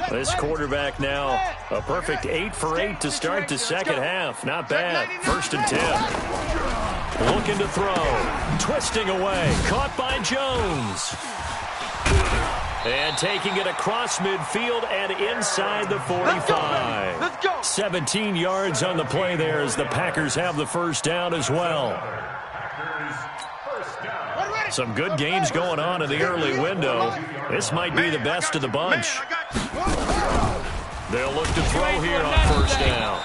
This quarterback now, a perfect 8 for 8 to start the second half. Not bad. 1st and 10. Looking to throw. Twisting away. Caught by Jones. And taking it across midfield and inside the 45. Let's go. 17 yards on the play there as the Packers have the first down as well. Some good games going on in the early window. This might be the best of the bunch. They'll look to throw here on 1st down.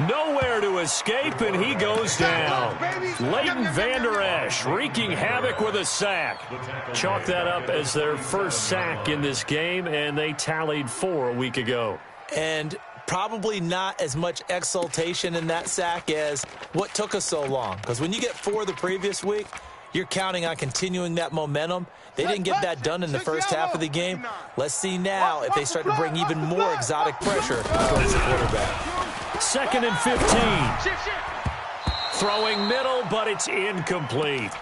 Nowhere to escape, and he goes down. Leighton Vander Esch wreaking havoc with a sack. Chalk that up as their first sack in this game, and they tallied 4 a week ago. And probably not as much exultation in that sack as what took us so long. Because when you get 4 the previous week, you're counting on continuing that momentum. They didn't get that done in the first half of the game. Let's see now if they start to bring even more exotic pressure towards the quarterback. 2nd and 15. Throwing middle, but it's incomplete.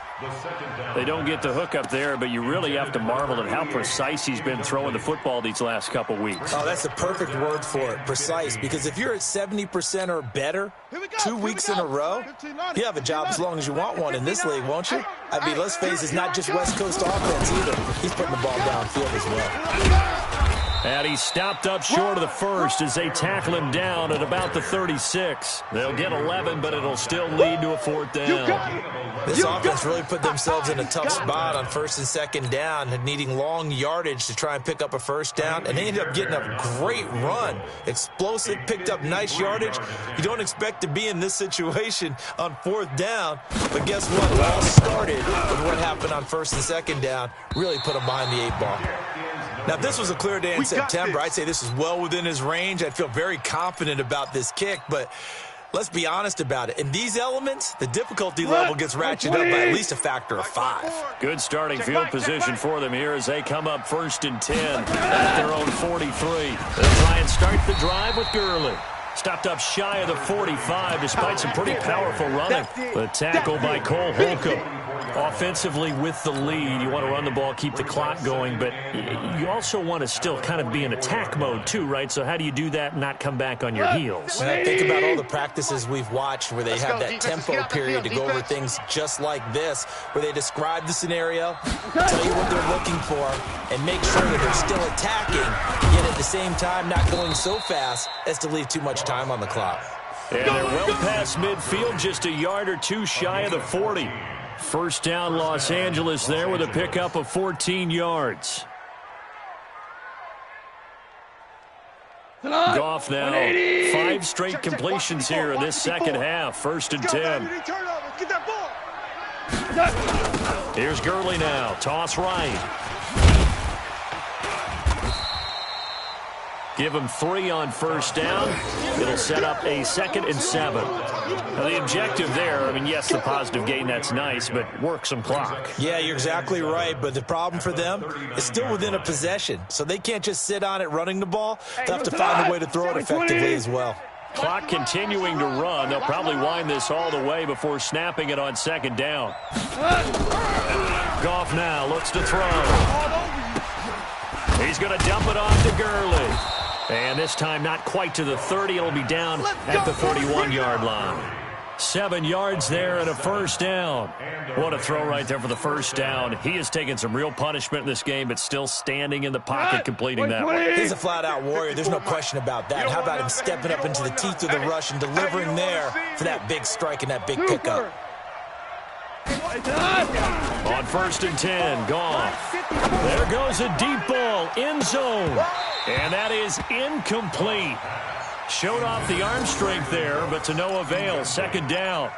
They don't get the hook up there, but you really have to marvel at how precise he's been throwing the football these last couple weeks. Oh, that's the perfect word for it, precise, because if you're at 70% or better 2 weeks in a row, you have a job as long as you want one in this league, won't you? I mean, let's face it, it's not just West Coast offense either. He's putting the ball downfield as well. And he stopped up short of the first as they tackle him down at about the 36. They'll get 11, but it'll still lead to a 4th down. This offense really put themselves in a tough spot on 1st and 2nd down, and needing long yardage to try and pick up a 1st down, and they ended up getting a great run. Explosive, picked up nice yardage. You don't expect to be in this situation on 4th down, but guess what? It all started with what happened on 1st and 2nd down. Really put them behind the 8 ball. Now, if this was a clear day in September, I'd say this is well within his range. I'd feel very confident about this kick, but let's be honest about it. In these elements, the difficulty level gets ratcheted up by at least a factor of 5. Good starting field position for them here as they come up 1st and 10 at their own 43. They'll try and start the drive with Gurley. Stopped up shy of the 45 despite some pretty powerful running. The tackle by Cole Holcomb. Offensively with the lead, you want to run the ball, keep the clock going, but you also want to still kind of be in attack mode too, right? So how do you do that and not come back on your heels? When I think about all the practices we've watched where they have that tempo period to go over things just like this, where they describe the scenario, tell you what they're looking for, and make sure that they're still attacking, yet at the same time not going so fast as to leave too much time on the clock. And they're well past midfield, just a yard or two shy of the 40. 1st down, Los Angeles there with a pickup of 14 yards. Goff now, 5 straight completions here in this second half. 1st and 10. Here's Gurley now, toss right. Give him 3 on 1st down. It'll set up a 2nd and 7. Now, the objective there, I mean, yes, the positive gain, that's nice, but work some clock. Yeah, you're exactly right, but the problem for them is still within a possession, so they can't just sit on it running the ball. They'll have to find a way to throw it effectively as well. Clock continuing to run. They'll probably wind this all the way before snapping it on 2nd down. Goff now looks to throw. He's going to dump it off to Gurley. And this time not quite to the 30. It'll be down at the 41-yard line. 7 yards there and a 1st down. What a throw right there for the 1st down. He has taken some real punishment in this game, but still standing in the pocket completing that one. He's a flat-out warrior. There's no question about that. How about him stepping up into the teeth of the rush and delivering there for that big strike and that big pickup? On 1st and 10, Goff. There goes a deep ball, end zone. And that is incomplete. Showed off the arm strength there, but to no avail. 2nd down.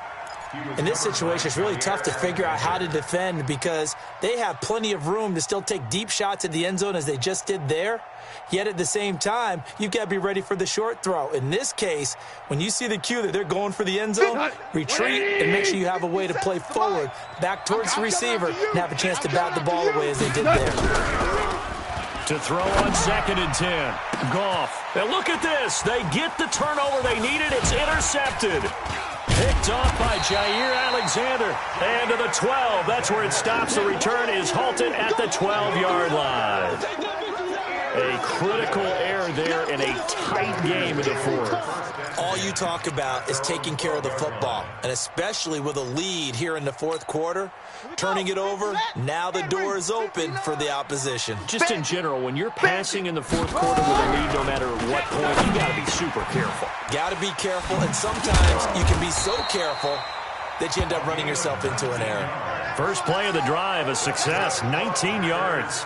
In this situation, it's really tough to figure out how to defend because they have plenty of room to still take deep shots at the end zone as they just did there. Yet at the same time, you've got to be ready for the short throw. In this case, when you see the cue that they're going for the end zone, retreat and make sure you have a way to play forward, back towards the receiver, and have a chance to bat the ball away as they did there. To throw on 2nd and 10. Goff. And look at this. They get the turnover they needed. It's intercepted. Picked off by Jair Alexander. And to the 12. That's where it stops. The return is halted at the 12-yard line. A critical error there in a tight game in the fourth. All you talk about is taking care of the football, and especially with a lead here in the fourth quarter, turning it over, now the door is open for the opposition. Just in general, when you're passing in the fourth quarter with a lead, no matter what point, you got to be super careful. Got to be careful, and sometimes you can be so careful that you end up running yourself into an error. First play of the drive, a success, 19 yards.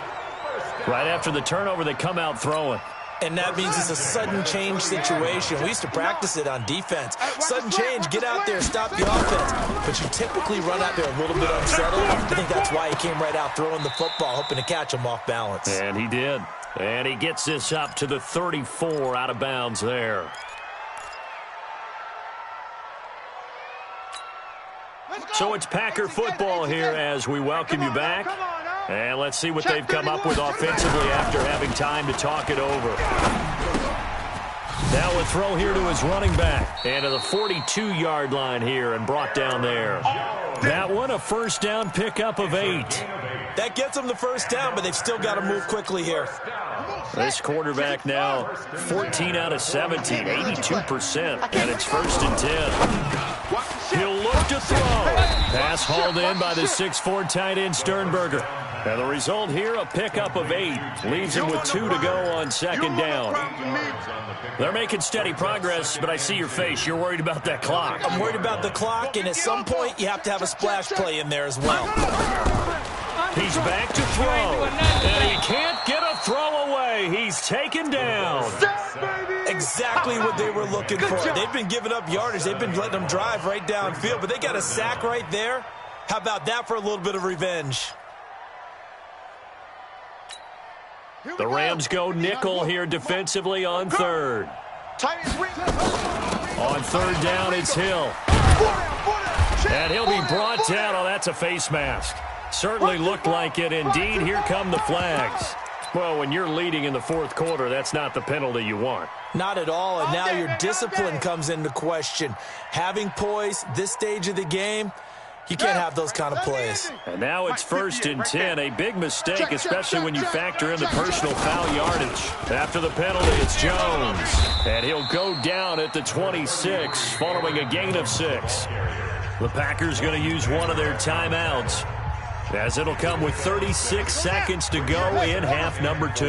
Right after the turnover, they come out throwing. And that means it's a sudden change situation. We used to practice it on defense. Sudden change, get out there, stop the offense. But you typically run out there a little bit unsettled. I think that's why he came right out throwing the football, hoping to catch him off balance. And he did. And he gets this up to the 34 out of bounds there. So it's Packer football here as we welcome you back. And let's see what they've come up with offensively after having time to talk it over. Now a throw here to his running back. And to the 42-yard line here and brought down there. That one, a first down pickup of 8. That gets them the first down, but they've still got to move quickly here. This quarterback now 14 out of 17, 82%, and it's first and 10. He'll look to throw. Pass hauled in by the 6'4" tight end Sternberger. And the result here, a pickup of 8. Leaves him with 2 to go on second down. They're making steady progress, but I see your face. You're worried about that clock. I'm worried about the clock, and at some point, you have to have a splash play in there as well. He's back to throw, and he can't get a throw away. He's taken down. Exactly what they were looking for. They've been giving up yardage. They've been letting them drive right downfield, but they got a sack right there. How about that for a little bit of revenge? The Rams go nickel here defensively on third. On third down, it's Hill. And he'll be brought down. Oh, that's a face mask. Certainly looked like it. Indeed, here come the flags. Well, when you're leading in the fourth quarter, that's not the penalty you want. Not at all, and now your discipline comes into question. Having poise this stage of the game, you can't have those kind of plays. And now it's first and 10. A big mistake, especially when you factor in the personal foul yardage. After the penalty, it's Jones. And he'll go down at the 26 following a gain of 6. The Packers going to use one of their timeouts, as it'll come with 36 seconds to go in half number 2.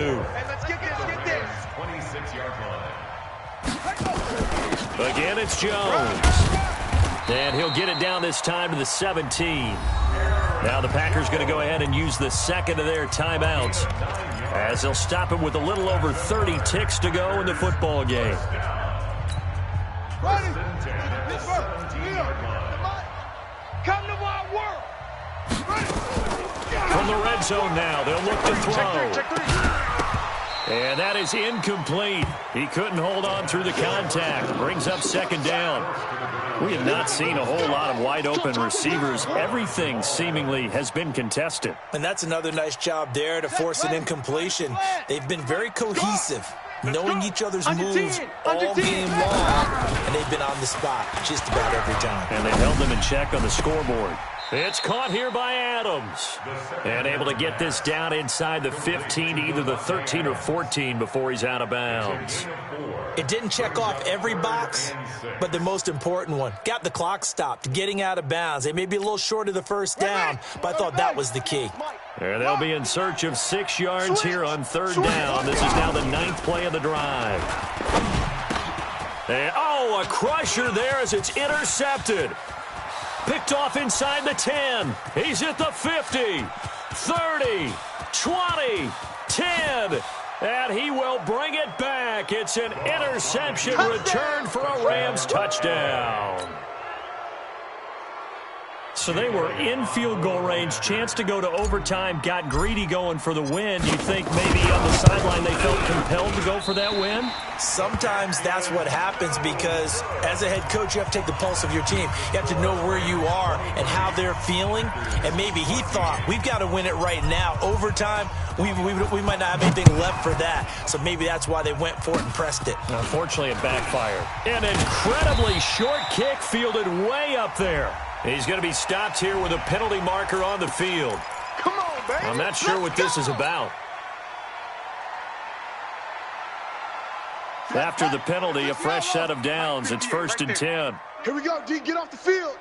Again, it's Jones. And he'll get it down this time to the 17. Now the Packers going to go ahead and use the second of their timeouts, as they'll stop it with a little over 30 ticks to go in the football game. From the red zone now, they'll look to throw. And that is incomplete. He couldn't hold on through the contact. Brings up second down. We have not seen a whole lot of wide-open receivers. Everything seemingly has been contested. And that's another nice job there to force an incompletion. They've been very cohesive, knowing each other's moves all game long, and they've been on the spot just about every time. And they held them in check on the scoreboard. It's caught here by Adams. And able to get this down inside the 15, either the 13 or 14 before he's out of bounds. It didn't check off every box, but the most important one. Got the clock stopped, getting out of bounds. They may be a little short of the first down, but I thought that was the key. And they'll be in search of 6 yards here on third down. This is now the 9th play of the drive. And, oh, a crusher there as it's intercepted. Picked off inside the 10. He's at the 50, 30, 20, 10. And he will bring it back. It's an interception return for a Rams touchdown. So they were in field goal range, chance to go to overtime, got greedy going for the win. You think maybe on the sideline they felt compelled to go for that win? Sometimes that's what happens, because as a head coach, you have to take the pulse of your team. You have to know where you are and how they're feeling. And maybe he thought, we've got to win it right now. Overtime, we might not have anything left for that. So maybe that's why they went for it and pressed it. Unfortunately, it backfired. An incredibly short kick fielded way up there. He's going to be stopped here with a penalty marker on the field. Come on, baby. I'm not sure what this is about. After the penalty, a fresh set of downs. It's 1st and 10. Here we go, D. Get off the field.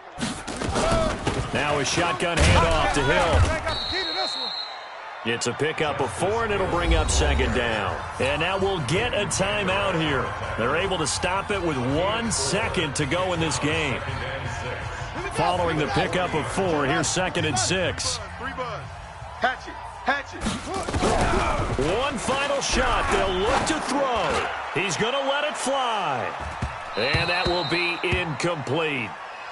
Now a shotgun handoff to Hill. It's a pickup of 4, and it'll bring up 2nd down. And now we'll get a timeout here. They're able to stop it with 1 second to go in this game. Following the pickup of 4, here's 2nd and 6. Hatch it. One final shot. They'll look to throw. He's going to let it fly. And that will be incomplete,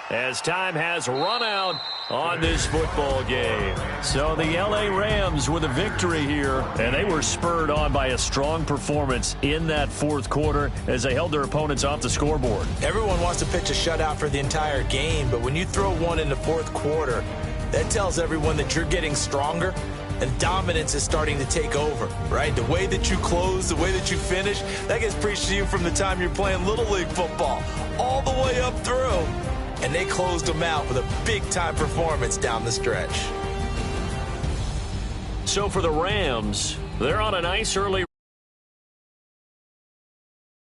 as time has run out on this football game. So the L.A. Rams with a victory here, and they were spurred on by a strong performance in that 4th quarter as they held their opponents off the scoreboard. Everyone wants to pitch a shutout for the entire game, but when you throw one in the 4th quarter, that tells everyone that you're getting stronger and dominance is starting to take over, right? The way that you close, the way that you finish, that gets preached to you from the time you're playing Little League football all the way up through. And they closed them out with a big-time performance down the stretch. So for the Rams, they're on a nice early